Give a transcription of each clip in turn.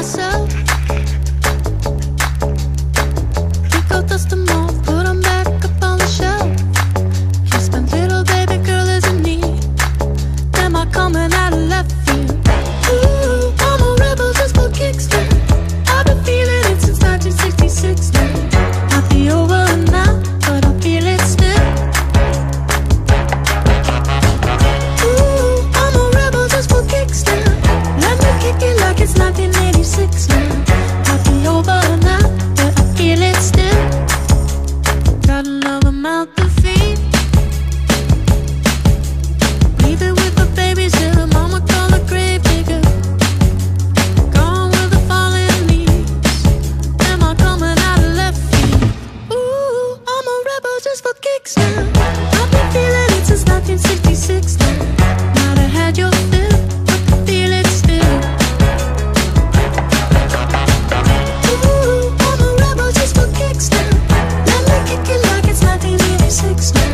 myself. Pick out, dust them off, put them back up on the shelf. Yes, my little baby girl is in need. Am I coming out of left field? Ooh, I'm a rebel just for kicks now. I've been feeling it since 1966 now. Might be over now, but I feel it still. Ooh, I'm a rebel just for kicks now. Let me kick it like it's 1986 now. Might be over now, but I feel it still. Got another mouth to feed. Leave it with the babies till the mama call the grave digger. Gone with the fallen leaves. Am I coming out of left field? Ooh, I'm a rebel just for kicks now. I've been feeling it since 1966 now. Might have had your fill, but I feel it still. Ooh, I'm a rebel just for kicks now. Let me kick it like it's 1986 now.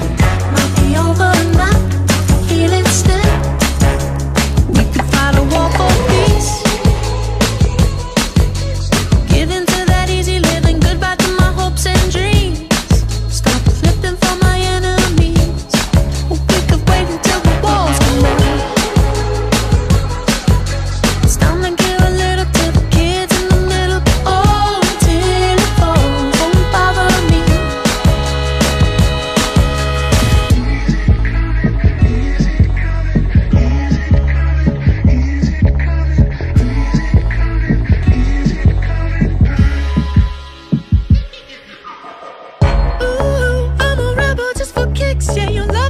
Might be over now, feel it still. We could fight a war for peace. Give in to that easy living, goodbye to my hopes and dreams. Stop flipping for my enemies. We could wait until the walls come down. It's time to give a little to the kids in the middle. Oh, until it falls, won't bother me. Ooh, I'm a rebel just for kicks. Yeah, you love